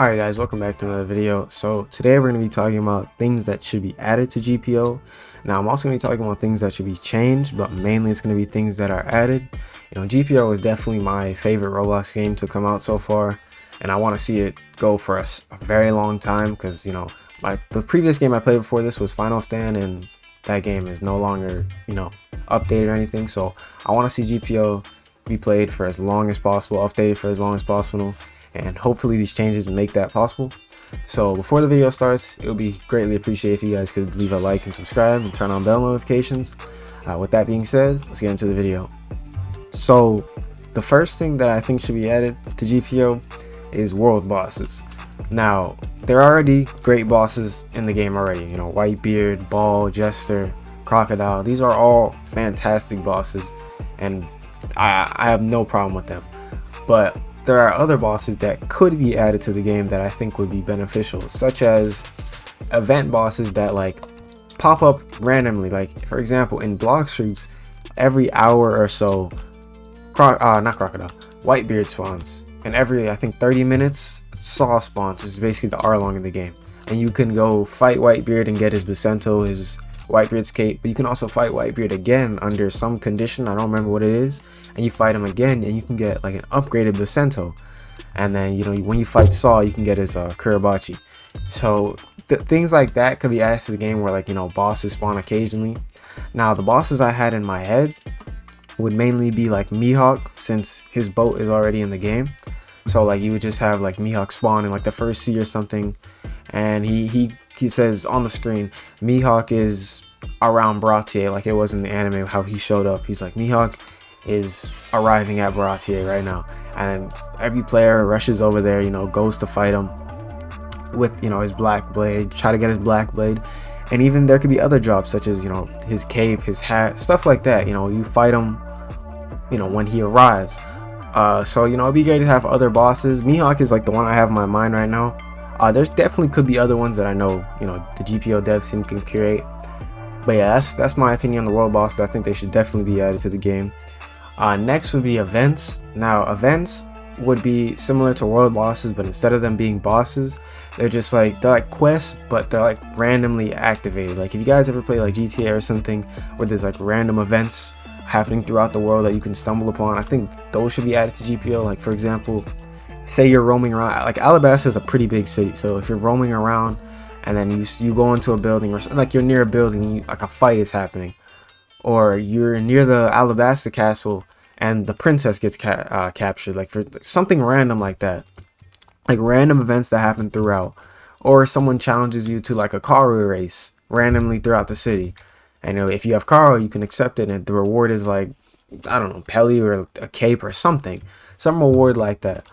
Alright guys, welcome back to another video. So today we're going to be talking about things that should be added to GPO. Now I'm also going to be talking about things that should be changed, but mainly it's going to be things that are added. GPO is definitely my favorite Roblox game to come out so far, and I want to see it go for a very long time because the previous game I played before this was Final Stand, and that game is no longer updated or anything. So I want to see GPO be played for as long as possible, updated for as long as possible, and hopefully these changes make that possible. So before the video starts, it would be greatly appreciated if you guys could leave a like and subscribe and turn on bell notifications. With that being said, let's get into the video. So the first thing that I think should be added to GPO is world bosses. Now there are already great bosses in the game already. Whitebeard, Ball, Jester, Crocodile. These are all fantastic bosses, and I have no problem with them. But there are other bosses that could be added to the game that I think would be beneficial, such as event bosses that pop up randomly. Like for example, in Block Streets, every hour or so, Whitebeard spawns, and every I think 30 minutes, Saw spawns, which is basically the Arlong in the game, and you can go fight Whitebeard and get his Bacento, his Whitebeard's cape. But you can also fight Whitebeard again under some condition, I don't remember what it is, and you fight him again and you can get an upgraded Bacento. And then when you fight Saw, you can get his Kurabachi. So things like that could be added to the game, where bosses spawn occasionally. Now the bosses I had in my head would mainly be Mihawk, since his boat is already in the game. So you would just have Mihawk spawn in the first sea or something, and he says on the screen Mihawk is around Baratier, like it was in the anime how he showed up. He's like, Mihawk is arriving at Baratier right now, and every player rushes over there, goes to fight him with his black blade, try to get his black blade. And even there could be other drops, such as his cape, his hat, stuff like that. You fight him when he arrives. So it'd be great to have other bosses. Mihawk is the one I have in my mind right now. There's definitely could be other ones that I know the GPO dev team can create. But yeah, that's my opinion on the world bosses. I think they should definitely be added to the game. Next would be events. Now events would be similar to world bosses, but instead of them being bosses, they're just they're like quests, but they're randomly activated. If you guys ever play GTA or something where there's random events happening throughout the world that you can stumble upon, I think those should be added to GPO. For example, say you're roaming around, Alabasta is a pretty big city, so if you're roaming around and then you go into a building, or you're near a building and a fight is happening, or you're near the Alabasta castle and the princess gets captured, for something random like that, random events that happen throughout, or someone challenges you to a car race randomly throughout the city, and if you have car, you can accept it, and the reward is I don't know, Pelly or a cape or some reward like that.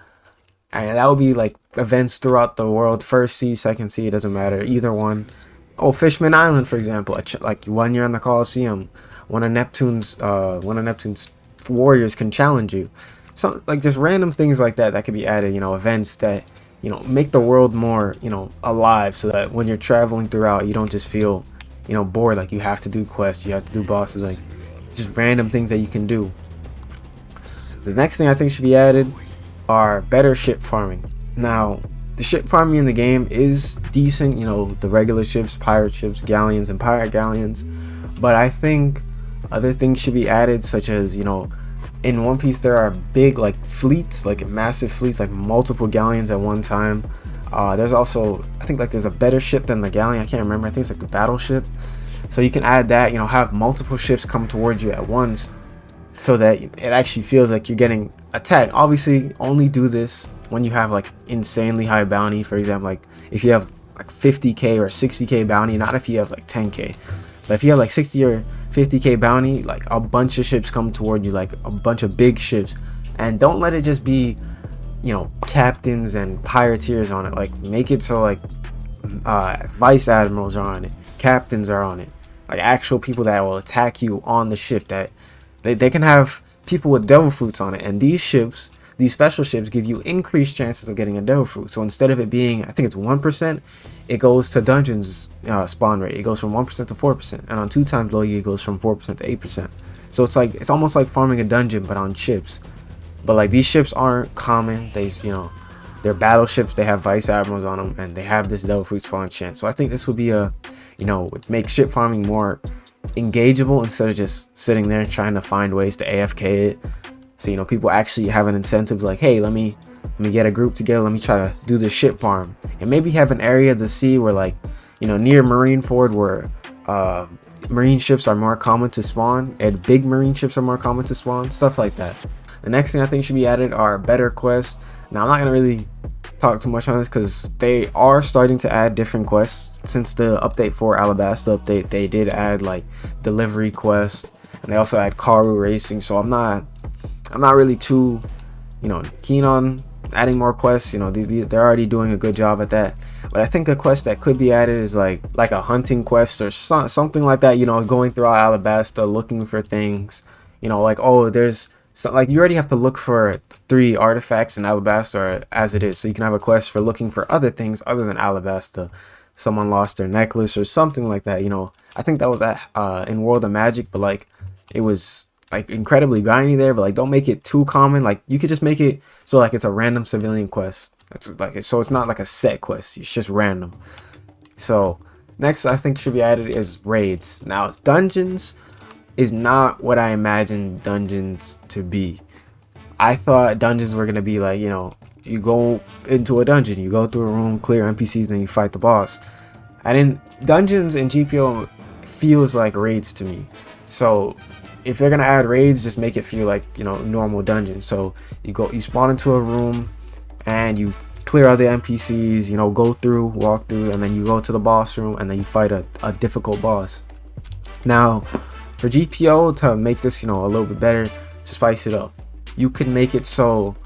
And that would be events throughout the world, first sea, second sea, it doesn't matter, either one. Oh, Fishman Island, for example, when you're in the Coliseum, one of Neptune's warriors can challenge you. So just random things like that could be added. Events that make the world more alive, so that when you're traveling throughout, you don't just feel bored. You have to do quests, you have to do bosses, just random things that you can do. The next thing I think should be added are better ship farming. Now the ship farming in the game is decent, the regular ships, pirate ships, galleons, and pirate galleons, but I think other things should be added, such as in One Piece there are big fleets, massive fleets, multiple galleons at one time. There's also, I think there's a better ship than the galleon, I can't remember, I think it's the battleship. So you can add that, have multiple ships come towards you at once, so that it actually feels like you're getting attacked. Obviously only do this when you have insanely high bounty. For example, if you have 50k or 60k bounty, not if you have 10k, but if you have 60 or 50k bounty, a bunch of ships come toward you, a bunch of big ships. And don't let it just be captains and pirateers on it. Make it so vice admirals are on it, captains are on it, actual people that will attack you on the ship, that they can have people with devil fruits on it. And these special ships give you increased chances of getting a devil fruit. So instead of it being, I think it's 1%, it goes to dungeons spawn rate, it goes from 1% to 4%, and on 2 times low it goes from 4% to 8%. So it's almost like farming a dungeon but on ships. But these ships aren't common, They're battleships, they have vice admirals on them, and they have this devil fruit spawn chance. So I think this would be a, would make ship farming more engageable instead of just sitting there trying to find ways to AFK it. So people actually have an incentive, like, hey, let me get a group together, let me try to do this ship farm, and maybe have an area of the sea where, like, near Marineford, where marine ships are more common to spawn, and big marine ships are more common to spawn, stuff like that. The next thing I think should be added are better quests. Now, I'm not gonna really talk too much on this because they are starting to add different quests. Since the update for Alabasta update, they did add like delivery quests, and they also add cargo racing. So I'm not really too keen on adding more quests. They're already doing a good job at that. But I think a quest that could be added is like a hunting quest or something like that. Going throughout Alabasta looking for things. Like, oh, there's like, you already have to look for 3 artifacts in Alabasta as it is, so you can have a quest for looking for other things other than Alabasta. Someone lost their necklace or something like that. I think that was in World of Magic, but like, it was like incredibly grindy there. But like, don't make it too common. Like, you could just make it so like it's a random civilian quest. It's like, so it's not like a set quest, it's just random. So next I think should be added is raids. Now, dungeons is not what I imagined dungeons to be. I thought dungeons were gonna be like, you go into a dungeon, you go through a room, clear NPCs, then you fight the boss. And in dungeons in GPO feels like raids to me. So if they're gonna add raids, just make it feel like normal dungeons. So you spawn into a room and you clear all the NPCs, walk through, and then you go to the boss room and then you fight a difficult boss. Now, for GPO to make this, a little bit better, to spice it up, you could make it so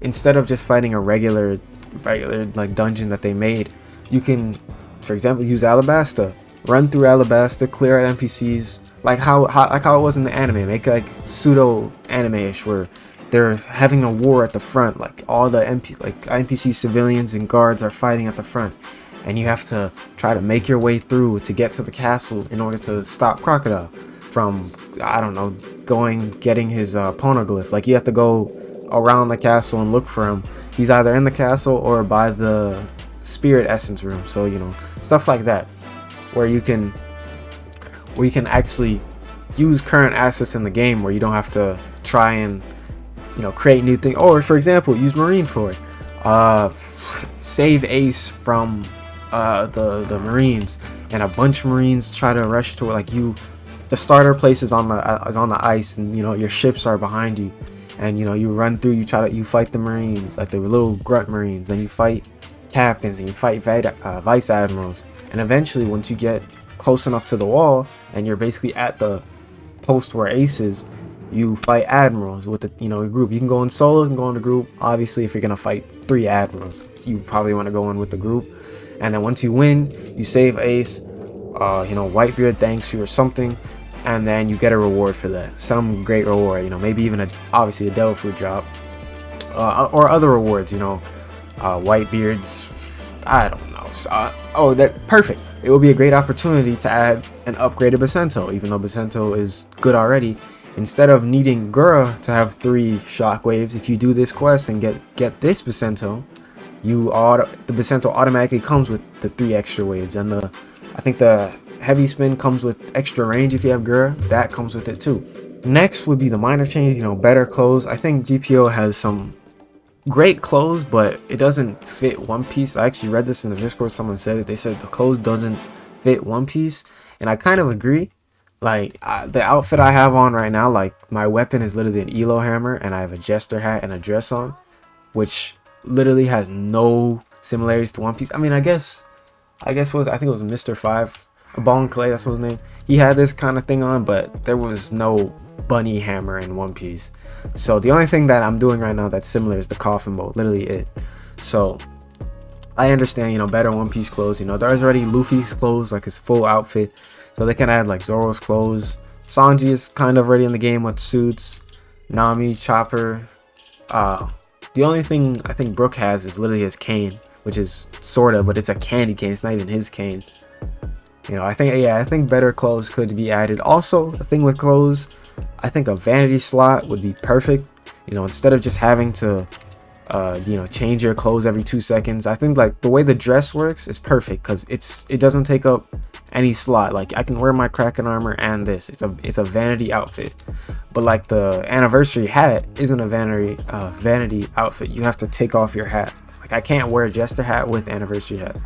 instead of just fighting a regular like dungeon that they made, you can, for example, use Alabasta, run through Alabasta, clear out NPCs, like how it was in the anime. Make like pseudo anime-ish where they're having a war at the front, like all the NPC civilians and guards are fighting at the front, and you have to try to make your way through to get to the castle in order to stop Crocodile from, I don't know, getting his poneglyph. Like, you have to go around the castle and look for him. He's either in the castle or by the spirit essence room. So stuff like that, where you can actually use current assets in the game, where you don't have to try and create new things. Or for example, use Marineford, save Ace from the Marines, and a bunch of Marines try to rush to it. Like, the starter place is on the ice, and your ships are behind you, and you run through, you fight the Marines, like the little grunt Marines, then you fight captains, and you fight vice admirals, and eventually once you get close enough to the wall and you're basically at the post where Ace is, you fight admirals with the group. You can go in solo, you can go in the group. Obviously, if you're gonna fight 3 admirals, so you probably want to go in with the group. And then once you win, you save Ace, Whitebeard thanks you or something, and then you get a reward for that, some great reward, maybe even obviously a devil fruit drop, or other rewards, Whitebeard's, I don't know. That perfect. It will be a great opportunity to add an upgraded Bacento, even though Bacento is good already. Instead of needing Gura to have 3 shockwaves, if you do this quest and get this Bacento, the Bacento automatically comes with the 3 extra waves, and I think the heavy spin comes with extra range. If you have Gura, that comes with it too. Next would be the minor change, better clothes. I think GPO has some great clothes, but it doesn't fit One Piece. I actually read this in the Discord, someone said it. They said the clothes doesn't fit One Piece, and I kind of agree. Like, the outfit I have on right now, like, my weapon is literally an Elo hammer, and I have a jester hat and a dress on, which literally has no similarities to One Piece. I mean, I think it was Mr. 5, Bone Clay, that's his name. He had this kind of thing on, but there was no bunny hammer in One Piece. So the only thing that I'm doing right now that's similar is the coffin bolt, literally it. So I understand, better One Piece clothes. There's already Luffy's clothes, like his full outfit, so they can add like Zoro's clothes. Sanji is kind of already in the game with suits. Nami, Chopper. The only thing I think Brook has is literally his cane, which is sorta, but it's a candy cane. It's not even his cane. I think better clothes could be added. Also, the thing with clothes, I think a vanity slot would be perfect. Instead of just having to change your clothes every 2 seconds. I think like the way the dress works is perfect because it doesn't take up any slot. Like I can wear my Kraken armor and this. It's a vanity outfit. But like the anniversary hat isn't a vanity outfit. You have to take off your hat. Like I can't wear jester hat with anniversary hat.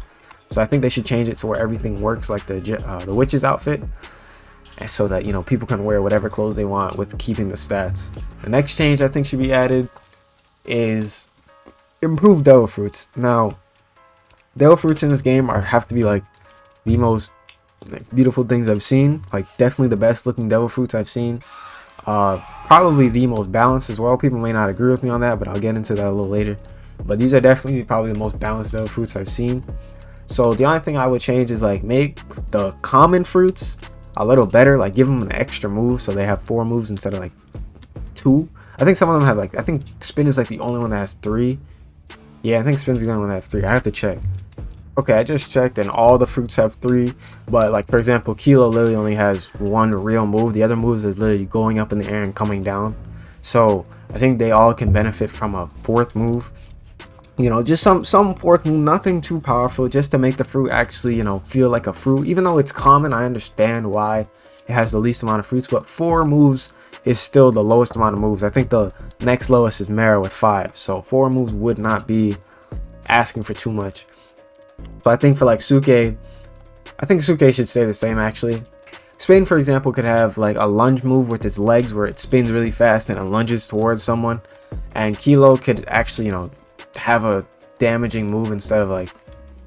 So I think they should change it to where everything works like the witch's outfit, and so that people can wear whatever clothes they want with keeping the stats. The next change I think should be added is improved devil fruits. Now, devil fruits in this game have to be like the most beautiful things I've seen. Like definitely the best looking devil fruits I've seen. Probably the most balanced as well. People may not agree with me on that, but I'll get into that a little later. But these are definitely probably the most balanced devil fruits I've seen. So the only thing I would change is like make the common fruits a little better. Like give them an extra move so they have 4 moves instead of like 2. I think some of them have like, I think Spin is like the only one that has 3. Yeah, I think Spin's the only one that has 3. I have to check. Okay, I just checked and all the fruits have 3. But like for example, Kilo literally only has 1 real move. The other moves is literally going up in the air and coming down. So I think they all can benefit from a 4th move. Just some 4th move, nothing too powerful, just to make the fruit actually, feel like a fruit. Even though it's common, I understand why it has the least amount of fruits, but 4 moves is still the lowest amount of moves. I think the next lowest is Mara with 5, so 4 moves would not be asking for too much. So I think for like Suke, I think Suke should stay the same actually. Spin, for example, could have like a lunge move with its legs where it spins really fast and it lunges towards someone, and Kilo could actually have a damaging move instead of like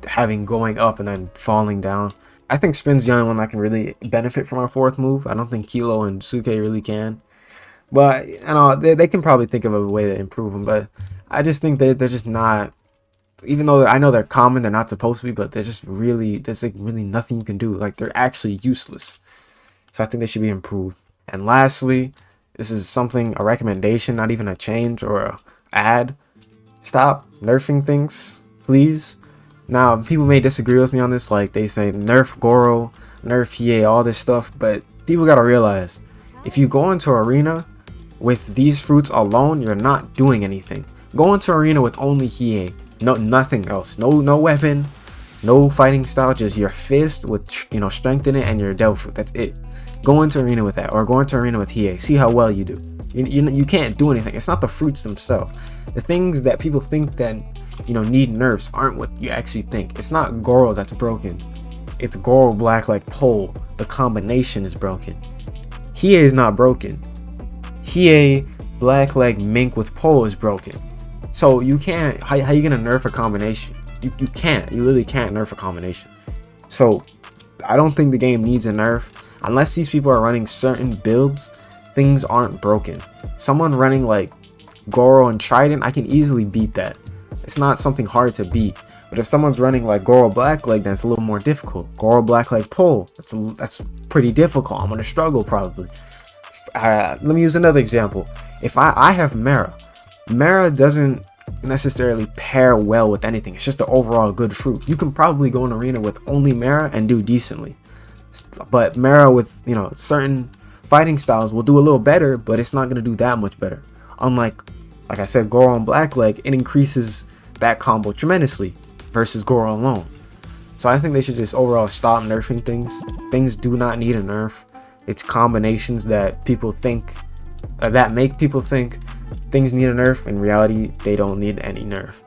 having going up and then falling down. I think Spin's the only one that can really benefit from our 4th move. I don't think Kilo and Suke really can. But they can probably think of a way to improve them. But I just think they're just not. Even though I know they're common, they're not supposed to be. But they're just really, there's like really nothing you can do. Like they're actually useless. So I think they should be improved. And lastly, this is a recommendation, not even a change or a add. Stop nerfing things, please. Now, people may disagree with me on this, like they say nerf Goro, nerf Hiei, all this stuff, but people gotta realize, if you go into arena with these fruits alone, you're not doing anything. Go into arena with only Hiei, nothing else, no weapon, no fighting style, just your fist with strength in it and your devil fruit. That's it. Go into arena with that, or go into arena with Hiei. See how well you do. You can't do anything. It's not the fruits themselves. The things that people think that need nerfs aren't what you actually think. It's not Goro that's broken. It's Goro black like pole. The combination is broken. Hiei is not broken. Hiei black like mink with pole is broken. So you can't. How you gonna nerf a combination? You can't. You literally can't nerf a combination. So I don't think the game needs a nerf unless these people are running certain builds. Things aren't broken. Someone running like Goro and Trident, I can easily beat that. It's not something hard to beat. But if someone's running like Goro Blackleg, then it's a little more difficult. Goro Blackleg Pole, that's pretty difficult. I'm gonna struggle probably. Let me use another example. If I have Mara doesn't necessarily pair well with anything. It's just an overall good fruit. You can probably go in arena with only Mara and do decently. But Mara with certain fighting styles will do a little better, but it's not gonna do that much better. Unlike, like I said, Goro and Blackleg, it increases that combo tremendously versus Goro alone. So I think they should just overall stop nerfing things. Things do not need a nerf. It's combinations that people think, that make people think things need a nerf. In reality, they don't need any nerf.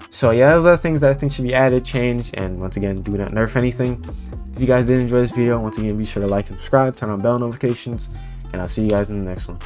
So yeah, those are the things that I think should be added, changed, and once again, do not nerf anything. If you guys did enjoy this video, once again, be sure to like and subscribe, turn on bell notifications, and I'll see you guys in the next one.